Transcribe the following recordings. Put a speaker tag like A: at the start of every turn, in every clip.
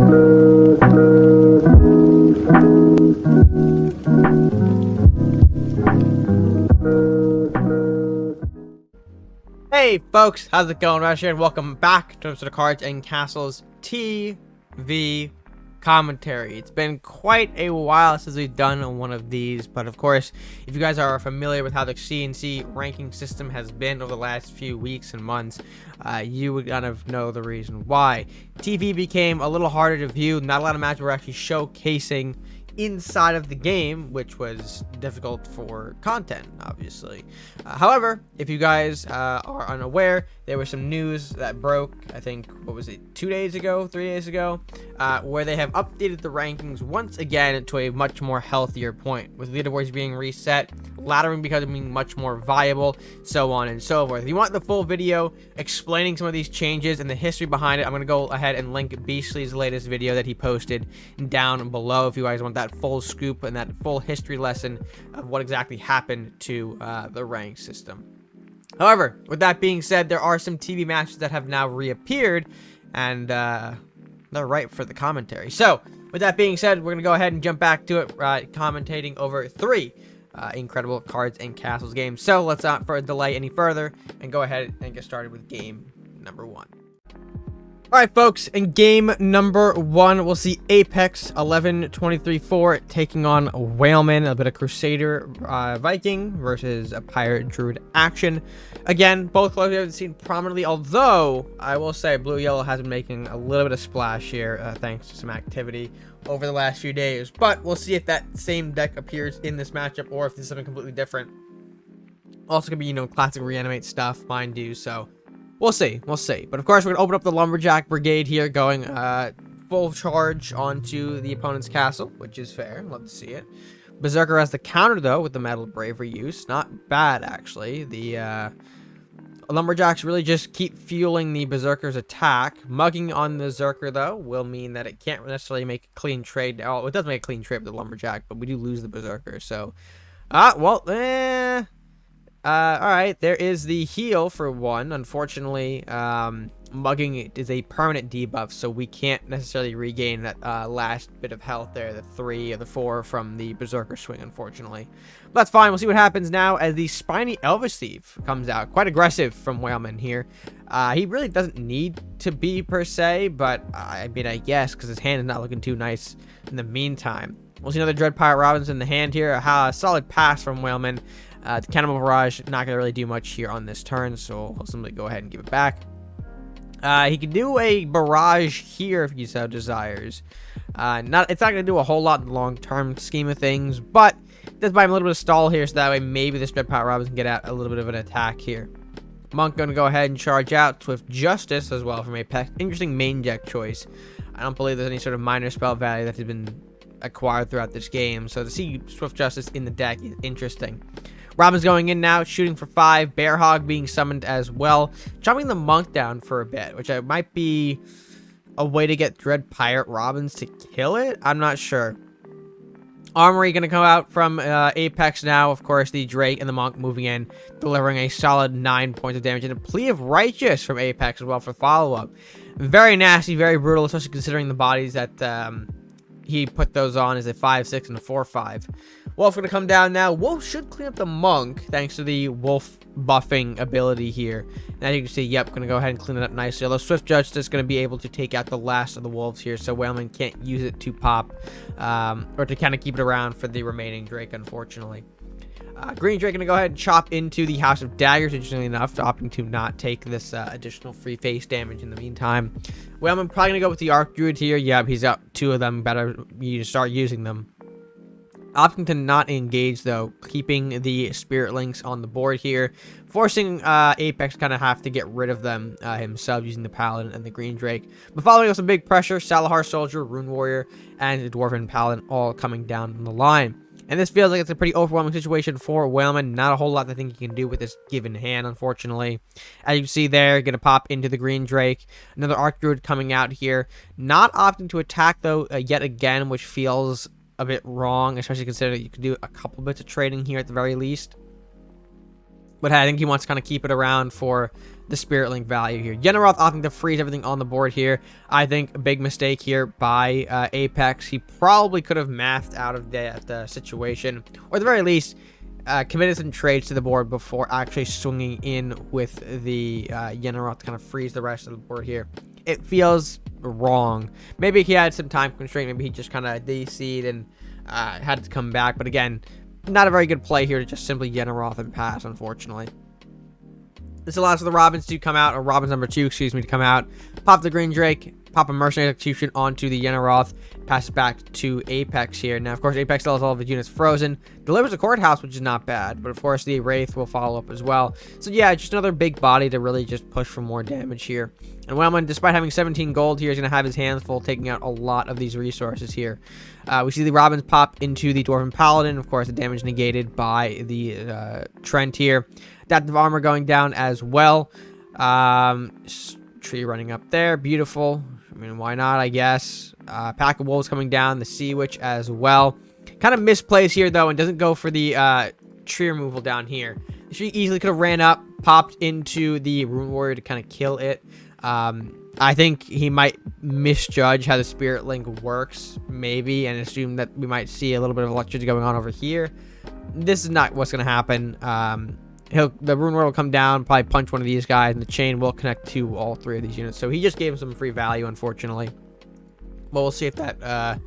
A: Hey folks, how's it going? Rash here, and welcome back to Mr. Cards and Castles TV commentary. It's been quite a while since we've done one of these, but of course, if you guys are familiar with how the CNC ranking system has been over the last few weeks and months, you would kind of know the reason why. TV became a little harder to view. Not a lot of matches were actually showcasing inside of the game, which was difficult for content, obviously. However, if you guys are unaware, there was some news that broke, I think, what was it, 2 days ago, 3 days ago, where they have updated the rankings once again to a much more healthier point, with leaderboards being reset, laddering becoming much more viable, so on and so forth. If you want the full video explaining some of these changes and the history behind it, I'm going to go ahead and link Beastly's latest video that he posted down below if you guys want that full scoop and that full history lesson of what exactly happened to the rank system. However, with that being said, there are some TV matches that have now reappeared, and they're ripe for the commentary. So, with that being said, we're going to go ahead and jump back to it, commentating over 3 incredible Cards and Castles games. So, let's not delay any further and go ahead and get started with game number 1. Alright folks, in game number 1, we'll see Apex 11-23-4 taking on Wailman, a bit of Crusader Viking versus a Pirate Druid action. Again, both players we haven't seen prominently, although I will say Blue Yellow has been making a little bit of splash here thanks to some activity over the last few days. But we'll see if that same deck appears in this matchup or if this is something completely different. Also gonna be, you know, classic reanimate stuff, mind you, so we'll see. But of course, we're gonna open up the Lumberjack Brigade here, going full charge onto the opponent's castle, which is fair. Love to see it. Berserker has the counter though with the Metal Bravery use. Not bad actually. The Lumberjacks really just keep fueling the Berserker's attack. Mugging on the Berserker though will mean that it can't necessarily make a clean trade. Oh, it does make a clean trade with the Lumberjack, but we do lose the Berserker. So, alright, there is the heal for 1. Unfortunately, mugging is a permanent debuff, so we can't necessarily regain that last bit of health there, the 3 or the 4 from the Berserker swing, unfortunately. But that's fine. We'll see what happens now as the Spiny Elvish Thief comes out. Quite aggressive from Wailman here. He really doesn't need to be, per se, but I mean, I guess, because his hand is not looking too nice in the meantime. We'll see another Dread Pirate Robinson in the hand here. A solid pass from Wailman. The Cannibal Barrage not going to really do much here on this turn, so I'll simply go ahead and give it back. He can do a Barrage here if he so desires. It's not going to do a whole lot in the long-term scheme of things, but it does buy him a little bit of stall here, so that way maybe this Dread Pirate Robinson can get out a little bit of an attack here. Monk going to go ahead and charge out. Swift Justice as well from Apex. Interesting main deck choice. I don't believe there's any sort of minor spell value that has been acquired throughout this game, so to see Swift Justice in the deck is interesting. Robin's going in now, shooting for 5. Bear Hog being summoned as well. Chopping the Monk down for a bit, which might be a way to get Dread Pirate Robins to kill it. I'm not sure. Armory going to come out from Apex now. Of course, the Drake and the Monk moving in, delivering a solid 9 points of damage. And a Plea of Righteous from Apex as well for follow-up. Very nasty, very brutal, especially considering the bodies that he put those on as a 5-6 and a 4-5. Wolf going to come down now. Wolf should clean up the Monk thanks to the Wolf buffing ability here. And as you can see, yep, going to go ahead and clean it up nicely. Although Swift Justice is going to be able to take out the last of the Wolves here, so Wailman can't use it to pop or to kind of keep it around for the remaining Drake, unfortunately. Green Drake going to go ahead and chop into the House of Daggers, interestingly enough, opting to not take this additional free face damage in the meantime. Wailman probably going to go with the Arc Druid here. Yep, he's got 2 of them. Better you start using them. Opting to not engage, though, keeping the Spirit Links on the board here, forcing Apex kind of have to get rid of them himself using the Paladin and the Green Drake. But following up some big pressure, Salahar Soldier, Rune Warrior, and the Dwarven Paladin all coming down the line. And this feels like it's a pretty overwhelming situation for Wailman. Not a whole lot I think he can do with this given hand, unfortunately. As you can see there, going to pop into the Green Drake. Another Arc Druid coming out here. Not opting to attack, though, yet again, which feels a bit wrong, especially considering you could do a couple bits of trading here at the very least. But I think he wants to kind of keep it around for the Spirit Link value here. Yenneroth opting to freeze everything on the board here. I think a big mistake here by Apex. He probably could have mathed out of the situation, or at the very least, committed some trades to the board before actually swinging in with the Yenneroth to kind of freeze the rest of the board here. It feels wrong. Maybe he had some time constraint. Maybe he just kind of DC'd and had to come back. But again, not a very good play here to just simply Yenneroth and pass, unfortunately. This allows for the Robins to come out, or Robins number 2, excuse me, to come out. Pop the Green Drake, pop a Mercenary Execution onto the Yenneroth, pass it back to Apex here. Now, of course, Apex still has all of his units frozen. Delivers a Courthouse, which is not bad. But, of course, the Wraith will follow up as well. So, yeah, just another big body to really just push for more damage here. And wailman, despite having 17 gold here, is going to have his hands full, taking out a lot of these resources here. We see the Robins pop into the Dwarven Paladin. Of course, the damage negated by the Trent here. Adaptive armor going down as well. Tree running up there. Beautiful. I mean, why not, I guess. Pack of Wolves coming down. The Sea Witch as well. Kind of misplays here, though, and doesn't go for the tree removal down here. She easily could have ran up, popped into the Rune Warrior to kind of kill it. I think he might misjudge how the Spirit Link works, maybe, and assume that we might see a little bit of electricity going on over here. This is not what's going to happen. The Rune Warrior will come down, probably punch one of these guys, and the chain will connect to all 3 of these units. So he just gave him some free value, unfortunately. But we'll see if that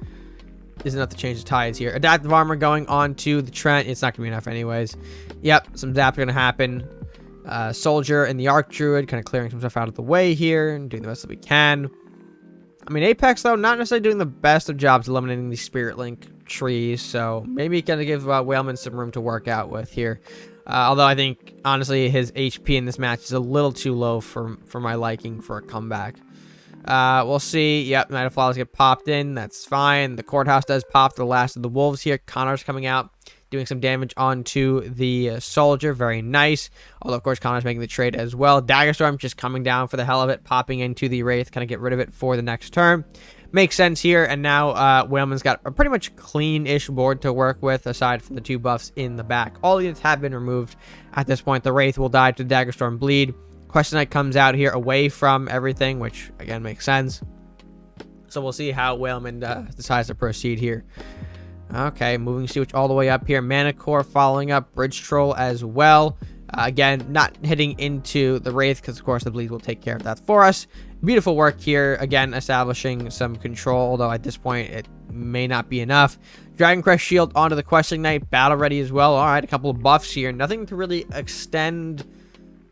A: is enough to change the tides here. Adaptive armor going on to the Trent. It's not going to be enough anyways. Yep, some zaps are going to happen. Soldier and the Arc Druid kind of clearing some stuff out of the way here and doing the best that we can. I mean, Apex, though, not necessarily doing the best of jobs eliminating these Spirit Link trees. So maybe kind of give wailman some room to work out with here. Although I think, honestly, his HP in this match is a little too low for my liking for a comeback. We'll see. Yep, Night of Flowers get popped in. That's fine. The Courthouse does pop the last of the Wolves here. Connor's coming out, doing some damage onto the Soldier. Very nice. Although, of course, Connor's making the trade as well. Daggerstorm just coming down for the hell of it, popping into the Wraith, kind of get rid of it for the next turn. Makes sense here, and now wailman's got a pretty much clean-ish board to work with, aside from the 2 buffs in the back. All units have been removed at this point. The Wraith will die to the Daggerstorm bleed. Question Knight comes out here away from everything, which, again, makes sense. So we'll see how wailman decides to proceed here. Okay, moving Sea Witch all the way up here. Mana Core following up. Bridge Troll as well. Again, not hitting into the Wraith because, of course, the bleed will take care of that for us. Beautiful work here. Again, establishing some control, although at this point it may not be enough. Dragon Crest Shield onto the Questing Knight. Battle ready as well. All right, a couple of buffs here. Nothing to really extend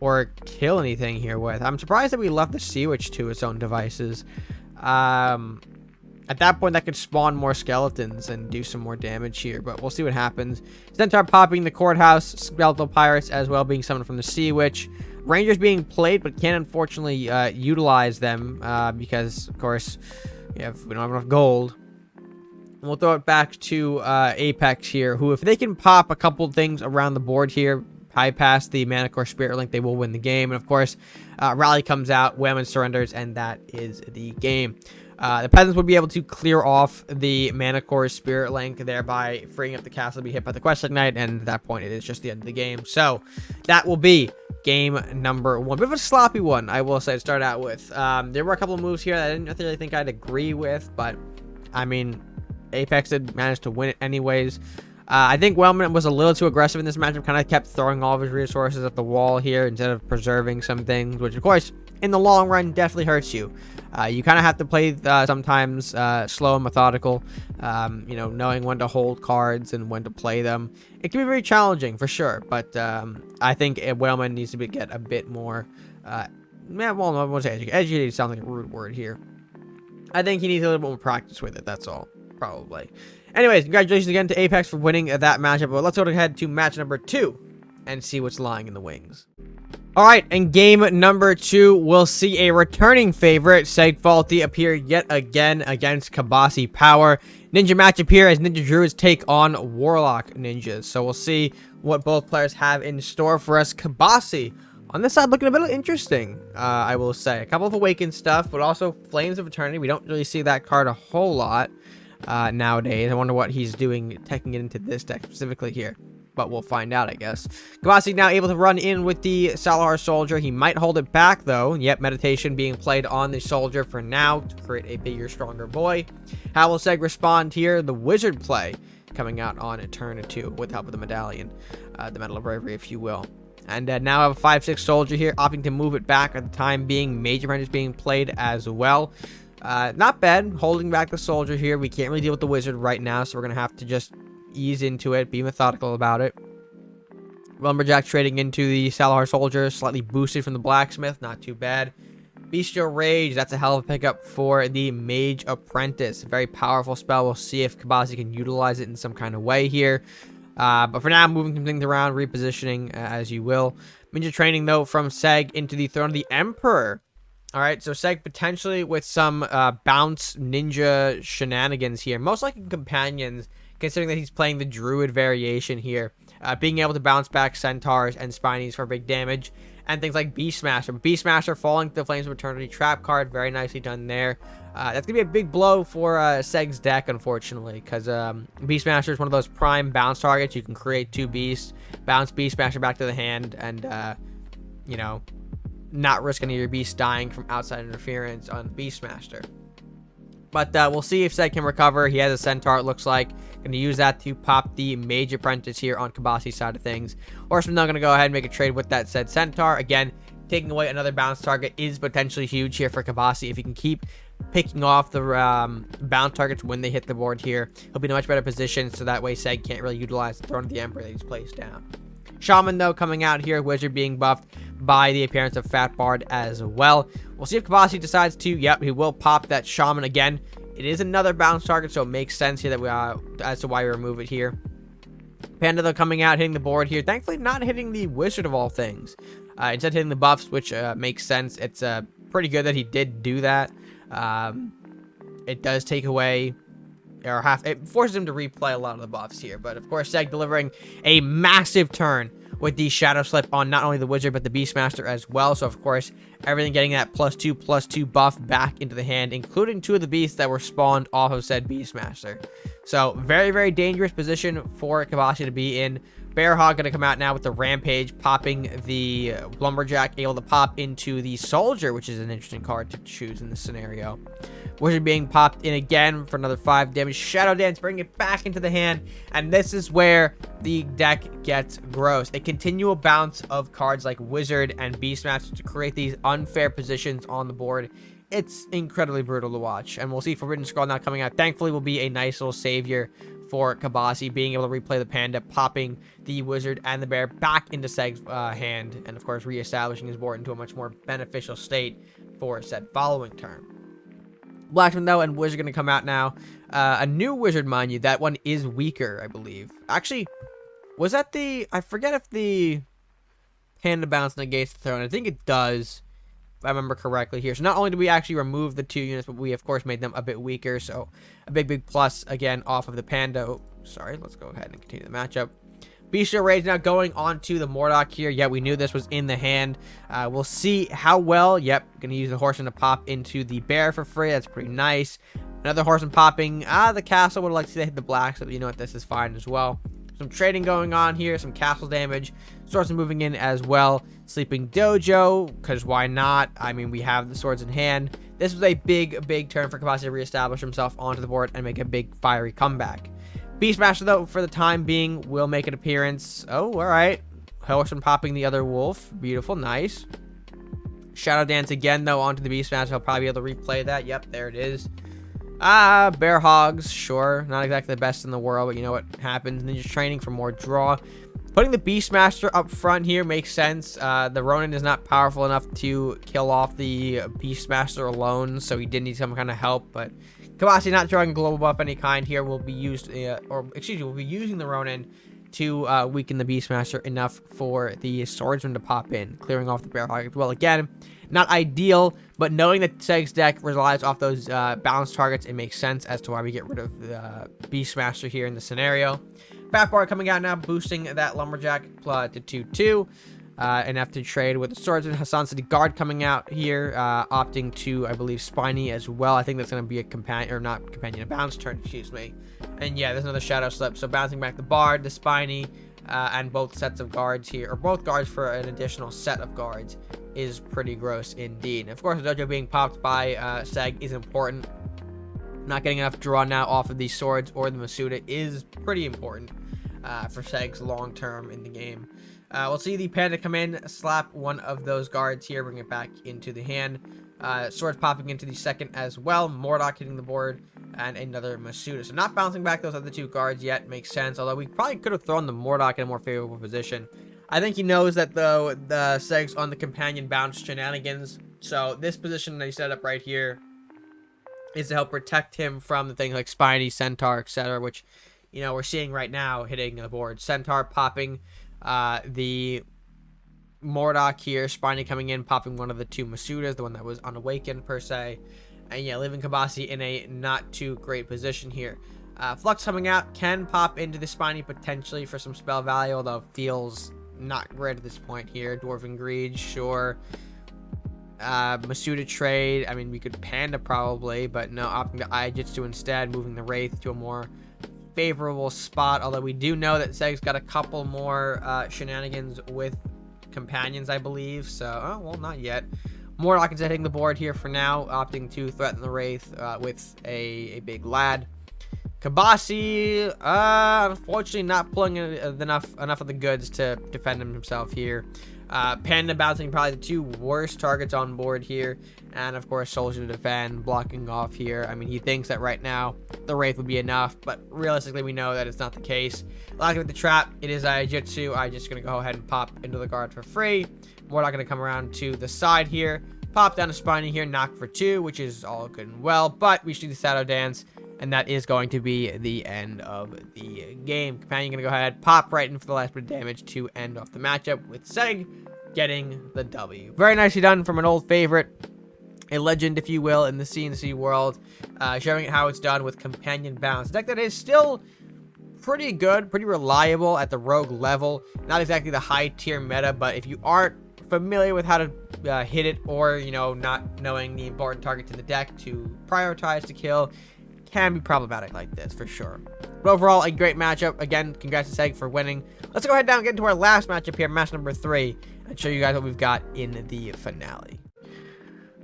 A: or kill anything here with. I'm surprised that we left the Sea Witch to its own devices. At that point, that could spawn more skeletons and do some more damage here, but we'll see what happens. Centaur popping the Courthouse, Skeletal Pirates as well being summoned from the Sea Witch. Rangers being played, but can't unfortunately utilize them because, of course, we don't have enough gold. And we'll throw it back to Apex here, who, if they can pop a couple things around the board here, bypass the Mana Core Spirit Link, they will win the game. And, of course, Rally comes out, wailman surrenders, and that is the game. The peasants would be able to clear off the Mana Core Spirit Link, thereby freeing up the castle to be hit by the Questing Knight, and at that point, it is just the end of the game. So, that will be game number 1. Bit of a sloppy one, I will say, to start out with. There were a couple of moves here that I didn't really think I'd agree with, but, I mean, Apex did manage to win it anyways. I think wailman was a little too aggressive in this matchup, kind of kept throwing all of his resources at the wall here instead of preserving some things, which, of course, in the long run, definitely hurts you. You kind of have to play sometimes slow and methodical, knowing when to hold cards and when to play them. It can be very challenging, for sure, but I think wailman needs to get a bit more, I won't say educated. Educated sounds like a rude word here. I think he needs a little bit more practice with it, that's all, probably. Anyways, congratulations again to Apex for winning that matchup, but let's go ahead to match number 2 and see what's lying in the wings. All right, in game number 2, we'll see a returning favorite, SegFaulty, appear yet again against kiebasypower. Ninja matchup here as Ninja Druids take on Warlock Ninjas. So we'll see what both players have in store for us. Kiebasy on this side looking a bit interesting, I will say. A couple of Awakened stuff, but also Flames of Eternity. We don't really see that card a whole lot nowadays. I wonder what he's doing, taking it into this deck specifically here. but we'll find out, I guess. Kibasi now able to run in with the Salahar Soldier. He might hold it back, though. Yep, meditation being played on the Soldier for now to create a bigger, stronger boy. How will Seg respond here? The Wizard play coming out on a turn or two with help of the Medallion. The Medal of Bravery, if you will. And now I have a 5/6 Soldier here, opting to move it back at the time being. Major Apprentice being played as well. Not bad, holding back the Soldier here. We can't really deal with the Wizard right now, so we're going to have to just ease into it, be methodical about it. Lumberjack trading into the Salahar Soldier, slightly boosted from the Blacksmith, not too bad. Bestial Rage, that's a hell of a pickup for the Mage Apprentice. Very powerful spell. We'll see if Kibasi can utilize it in some kind of way here. But for now, moving some things around, repositioning as you will. Ninja training, though, from Seg into the Throne of the Emperor. Alright, so Seg potentially with some bounce ninja shenanigans here. Most likely companions, considering that he's playing the Druid variation here. Being able to bounce back Centaurs and Spinies for big damage. And things like Beastmaster. Beastmaster falling to the Flames of Eternity trap card. Very nicely done there. That's going to be a big blow for Seg's deck, unfortunately. Because Beastmaster is one of those prime bounce targets. You can create 2 beasts. Bounce Beastmaster back to the hand. And, you know, not risk any of your beasts dying from outside interference on Beastmaster. But we'll see if Seg can recover. He has a Centaur, it looks like. Going to use that to pop the Mage Apprentice here on Kibasi's side of things. Horseman now going to go ahead and make a trade with that said Centaur. Again, taking away another bounce target is potentially huge here for Kibasi. If he can keep picking off the bounce targets when they hit the board here, he'll be in a much better position, so that way Seg can't really utilize the Throne of the Emperor that he's placed down. Shaman, though, coming out here. Wizard being buffed by the appearance of Fat Bard as well. We'll see if Kibasi decides to. Yep, he will pop that Shaman again. It is another bounce target, so it makes sense here that we as to why we remove it here. Panda, though, coming out, hitting the board here. Thankfully, not hitting the Wizard of all things. Instead, hitting the buffs, which makes sense. It's pretty good that he did do that. It does take away, or it forces him to replay a lot of the buffs here. But, of course, Seg delivering a massive turn with the Shadow Slip on not only the Wizard, but the Beastmaster as well. So, of course, everything getting that +2/+2 buff back into the hand, including 2 of the beasts that were spawned off of said Beastmaster. So, very, very dangerous position for Kibasi to be in. Bearhog going to come out now with the Rampage, popping the Lumberjack, able to pop into the Soldier, which is an interesting card to choose in this scenario. Wizard being popped in again for another 5 damage. Shadow Dance, bring it back into the hand. And this is where the deck gets gross. A continual bounce of cards like Wizard and Beastmaster to create these unfair positions on the board. It's incredibly brutal to watch. And we'll see Forbidden Scroll now coming out. Thankfully, will be a nice little savior for Kibasi, being able to replay the Panda, popping the Wizard and the Bear back into Seg's hand. And, of course, reestablishing his board into a much more beneficial state for said following turn. Blacksmith, though, and Wizard going to come out now. A new Wizard, mind you. That one is weaker, I believe. Actually, was that the... I forget if the Panda bounce negates the throne. I think it does, if I remember correctly here. So not only do we actually remove the 2 units, but we, of course, made them a bit weaker. So a big plus, again, off of the Panda. Oh, sorry, let's go ahead and continue the matchup. Bestial Rage now going on to the Mordok here. Yeah, we knew this was in the hand. We'll see how well. Yep, gonna use the Horseman to pop into the Bear for free. That's pretty nice. Another Horseman popping. The Castle would like to see they hit the black, so you know what, this is fine as well. Some trading going on here, some castle damage. Swords moving in as well. Sleeping Dojo, because why not? I mean, we have the swords in hand. This was a big turn for Kibasi to reestablish himself onto the board and make a big fiery comeback. Beastmaster, though, for the time being, will make an appearance. Oh, all right. Horseman popping the other wolf. Beautiful, nice. Shadow Dance again, though, onto the Beastmaster. He'll probably be able to replay that. Yep, there it is. Bear Hogs, sure. Not exactly the best in the world, but you know what happens. Ninja training for more draw. Putting the Beastmaster up front here makes sense. The Ronin is not powerful enough to kill off the Beastmaster alone, so he did need some kind of help, but Kibasi not throwing a global buff of any kind here will be used, we'll be using the Ronin to weaken the Beastmaster enough for the Swordsman to pop in, clearing off the Bearhog as well. Again, not ideal, but knowing that Seg's deck relies off those balanced targets, it makes sense as to why we get rid of the Beastmaster here in the scenario. Fat Bar coming out now, boosting that Lumberjack to 2/2. Enough to trade with the Swordsman. Hassan City Guard coming out here, opting to, I believe, Spiny as well. I think that's going to be a companion, or not companion, a bounce turn, excuse me. And yeah, there's another Shadow Slip. So bouncing back the Bard, the Spiny, and both sets of guards here, or both guards for an additional set of guards, is pretty gross indeed. Of course, the dojo being popped by Seg is important. Not getting enough draw now off of these swords or the Masuda is pretty important for Seg's long term in the game. We'll see the Panda come in, slap one of those guards here, bring it back into the hand. Swords popping into the second as well. Mordok hitting the board, and another Masuda. So not bouncing back those other two guards yet makes sense, although we probably could have thrown the Mordok in a more favorable position. I think he knows that, though, the Seg's on the companion bounce shenanigans. So this position that he set up right here is to help protect him from the things like Spiny, Centaur, etc., which, you know, we're seeing right now hitting the board. Centaur popping the Mordok here, Spiny coming in, popping one of the two Masudas, the one that was unawakened per se, and yeah, leaving Kibasi in a not too great position here. Flux coming out can pop into the Spiny potentially for some spell value, although it feels not great at this point here. Dwarven Greed, sure. Masuda trade, I mean, we could Panda probably, but no, opting to Aijutsu instead, moving the Wraith to a more favorable spot, although we do know that Seg's got a couple more shenanigans with companions, I believe, so, oh, well, not yet. Mordok instead hitting the board here for now, opting to threaten the Wraith with a big lad. Kibasi, unfortunately not pulling enough of the goods to defend himself here. Panda bouncing probably the two worst targets on board here, and of course Soldier to defend, blocking off here. I mean, he thinks that right now the Wraith would be enough, but realistically we know that it's not the case. Locking with the trap, it is Aijutsu. I'm just gonna go ahead and pop into the guard for free. We're not gonna come around to the side here, pop down a Spiny here, knock for 2, which is all good and well, but we should do the Shadow Dance, and that is going to be the end of the game. Companion gonna go ahead, pop right in for the last bit of damage to end off the matchup, with Seg getting the W. Very nicely done from an old favorite, a legend, if you will, in the CNC world, showing how it's done with companion bounce. A deck that is still pretty good, pretty reliable at the rogue level. Not exactly the high tier meta, but if you aren't familiar with how to hit it, or, you know, not knowing the important target to the deck to prioritize to kill, can be problematic like this for sure. But overall, a great matchup. Again, congrats to Seg for winning. Let's go ahead and get into our last matchup here, match number 3, and show you guys what we've got in the finale.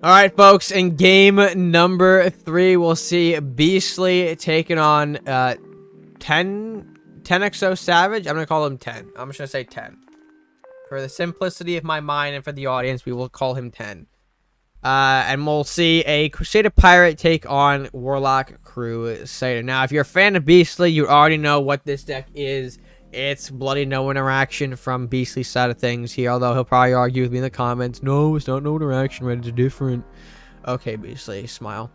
A: All right, folks, in game number 3, we'll see Beastly taking on TenxoSavage. I'm gonna call him 10. I'm just gonna say 10 for the simplicity of my mind, and for the audience, we will call him 10. And we'll see a Crusader Pirate take on Warlock Crusader. Now, if you're a fan of Beastly, you already know what this deck is. It's bloody no interaction from Beastly's side of things here, although he'll probably argue with me in the comments. No, it's not no interaction, right? It's different. Okay, Beastly, smile.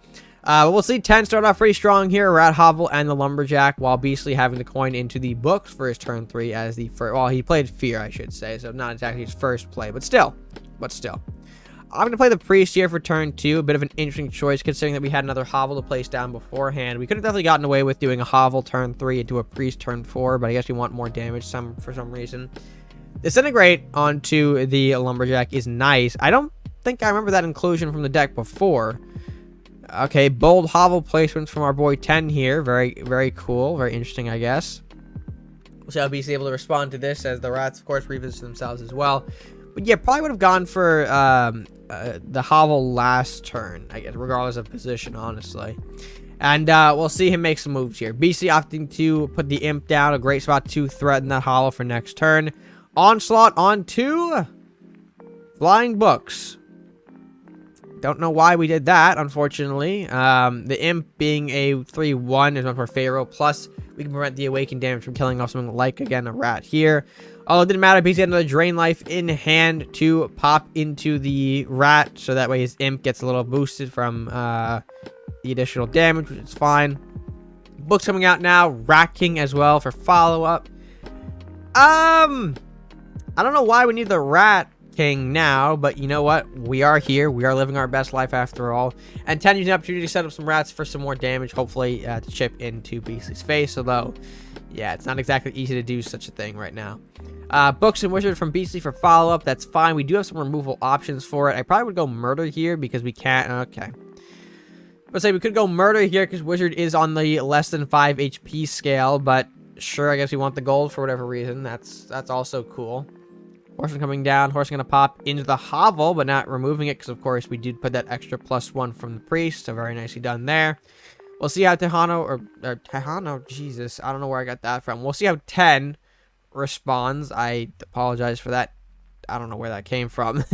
A: We'll see 10 start off pretty strong here. Rat Hovel and the Lumberjack, while Beastly having to coin into the books for his turn 3 as the first. Well, he played Fear, I should say, so not exactly his first play, but still. I'm going to play the Priest here for turn 2. A bit of an interesting choice, considering that we had another Hovel to place down beforehand. We could have definitely gotten away with doing a Hovel turn 3 into a Priest turn 4, but I guess we want more damage for some reason. Disintegrate onto the Lumberjack is nice. I don't think I remember that inclusion from the deck before. Okay, bold Hovel placements from our boy 10 here. Very, very cool. Very interesting, I guess. We'll see how BC able to respond to this, as the Rats, of course, revisit themselves as well. But yeah, probably would have gone for the Hovel last turn, I guess, regardless of position, honestly. And we'll see him make some moves here. BC opting to put the Imp down, a great spot to threaten that Hovel for next turn. Onslaught on 2 Flying Books. Don't know why we did that, unfortunately. The Imp being a 3/1 is much more favorable. Plus, we can prevent the Awakened damage from killing off something like, again, a Rat here. Oh, it didn't matter because he had another Drain Life in hand to pop into the Rat, so that way his Imp gets a little boosted from the additional damage, which is fine. Books coming out now. Rat King as well for follow-up. I don't know why we need the Rat King now, but you know what? We are here. We are living our best life after all. And 10 using the opportunity to set up some Rats for some more damage, hopefully to chip into Beastly's face, although, yeah, it's not exactly easy to do such a thing right now. Books and Wizard from Beastly for follow-up. That's fine. We do have some removal options for it. I probably would go Murder here because we can't. Okay. Let's say we could go Murder here because Wizard is on the less than 5 HP scale, but Sure, I guess we want the gold for whatever reason. That's also cool. Horseman coming down. Horseman going to pop into the hovel, but not removing it because, of course, we did put that extra +1 from the priest. So very nicely done there. We'll see how Tejano, Jesus, I don't know where I got that from. We'll see how 10 responds. I apologize for that. I don't know where that came from.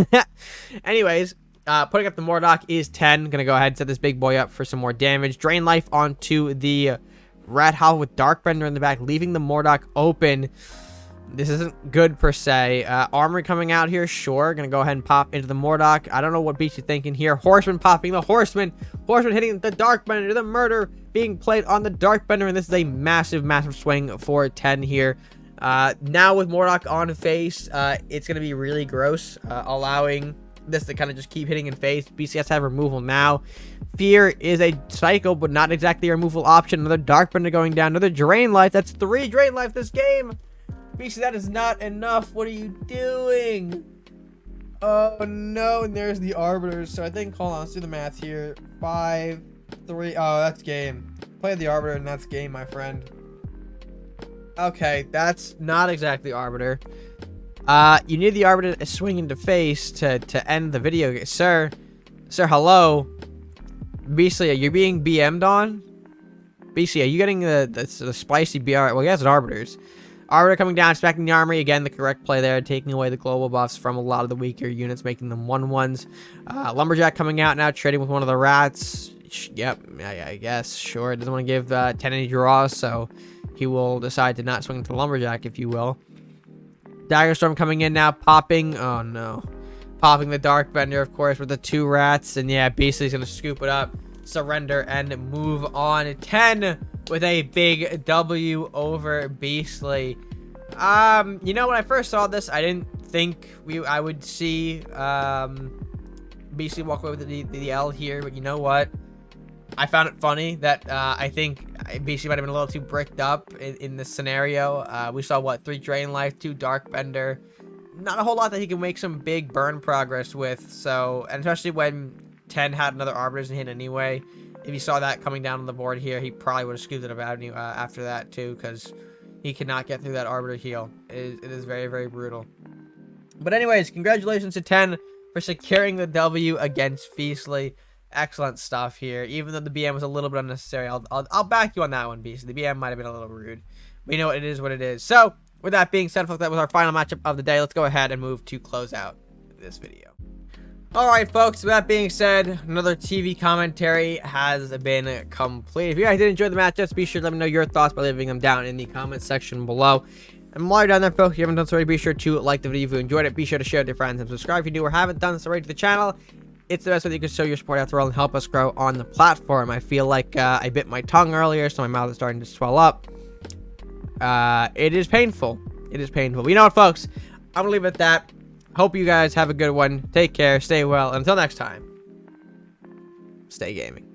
A: Anyways, putting up the Mordok is 10. Gonna go ahead and set this big boy up for some more damage. Drain life onto the Rat Howl with Darkbender in the back, leaving the Mordok open. This isn't good per se. Armory coming out here, sure. Gonna go ahead and pop into the Mordok. I don't know what beast you're thinking here. Horseman popping the Horseman. Horseman hitting the Darkbender. The murder being played on the Darkbender, and this is a massive, massive swing for 10 here. Now with Mordok on face, it's gonna be really gross, allowing this to kind of just keep hitting in face. BCS have removal now. Fear is a cycle, but not exactly a removal option. Another Darkbender going down. Another Drain Life. That's 3 Drain Life this game. BC, that is not enough. What are you doing? Oh, no. And there's the Arbiters. So I think, hold on, let's do the math here. 5, 3. Oh, that's game. Play the Arbiter, and that's game, my friend. Okay, that's not exactly Arbiter. You need the Arbiter to swing into face to end the video. Sir, hello. Beastly, you're being BM'd on? Beastly, are you getting the spicy BR? Well, he has an Arbiters. Arbiter coming down, smacking the Armory. Again, the correct play there, taking away the global buffs from a lot of the weaker units, making them 1/1s. Lumberjack coming out now, trading with one of the rats. Yep, I guess, sure. Doesn't want to give 10 any draws, so he will decide to not swing to the Lumberjack, if you will. Daggerstorm coming in now, popping. Oh, no. Popping the Darkbender, of course, with the 2 rats. And, yeah, Beastly's going to scoop it up, surrender, and move on. 10 with a big W over Beastly. You know, when I first saw this, I didn't think I would see Beastly walk away with the L here. But you know what? I found it funny that I think Beastly might have been a little too bricked up in this scenario. We saw, what, 3 Drain Life, 2 Darkbender. Not a whole lot that he can make some big burn progress with. So, and especially when 10 had another Arbiters and hit anyway. If you saw that coming down on the board here, he probably would have scooped it about after that too, because he cannot get through that Arbiter heal. It is very, very brutal. But anyways, congratulations to 10 for securing the W against Beastly. Excellent stuff here. Even though the BM was a little bit unnecessary, I'll back you on that one, Beastly. The BM might have been a little rude. But you know what? It is what it is. So, with that being said, folks, that was our final matchup of the day. Let's go ahead and move to close out this video. Alright, folks, with that being said, another TV commentary has been complete. If you guys did enjoy the matchups, be sure to let me know your thoughts by leaving them down in the comment section below. And while you're down there, folks, if you haven't done so already, be sure to like the video if you enjoyed it. Be sure to share it with your friends and subscribe if you do or haven't done this already to the channel. It's the best way that you can show your support after all and help us grow on the platform. I feel like I bit my tongue earlier, so my mouth is starting to swell up. It is painful. It is painful. But you know what, folks? I'm going to leave it at that. Hope you guys have a good one. Take care. Stay well. Until next time, stay gaming.